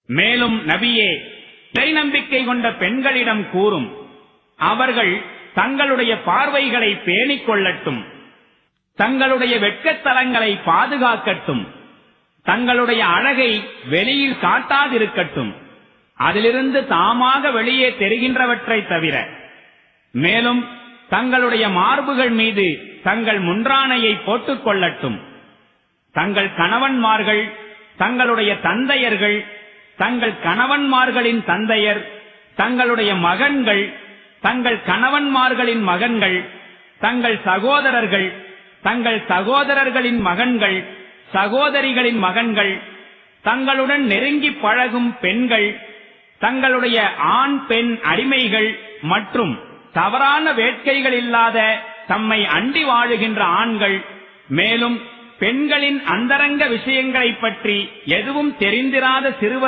மேலும் நபியே, இறை நம்பிக்கை கொண்ட பெண்களிடம் கூறும், அவர்கள் தங்களுடைய பார்வைகளை பேணிக் கொள்ளட்டும், தங்களுடைய வெட்கத்தலங்களை பாதுகாக்கட்டும், தங்களுடைய அழகை வெளியில் காட்டாதிருக்கட்டும், அதிலிருந்து தாமாக வெளியே தெரிகின்றவற்றை தவிர. மேலும் தங்களுடைய மார்புகள் மீது தங்கள் முன்றானையை போட்டுக் கொள்ளட்டும். தங்கள் கணவன்மார்கள், தங்களுடைய தந்தையர்கள், தங்கள் கணவன்மார்களின் தந்தையர், தங்களுடைய மகன்கள், தங்கள் கணவன்மார்களின் மகன்கள், தங்கள் சகோதரர்கள், தங்கள் சகோதரர்களின் மகன்கள், சகோதரிகளின் மகன்கள், தங்களுடன் நெருங்கி பழகும் பெண்கள், தங்களுடைய ஆண் பெண் அடிமைகள் மற்றும் தவறான வேட்கைகள் இல்லாத தம்மை அண்டி வாழுகின்ற ஆண்கள், மேலும் பெண்களின் அந்தரங்க விஷயங்களைப் பற்றி எதுவும் தெரிந்திராத சிறுவர்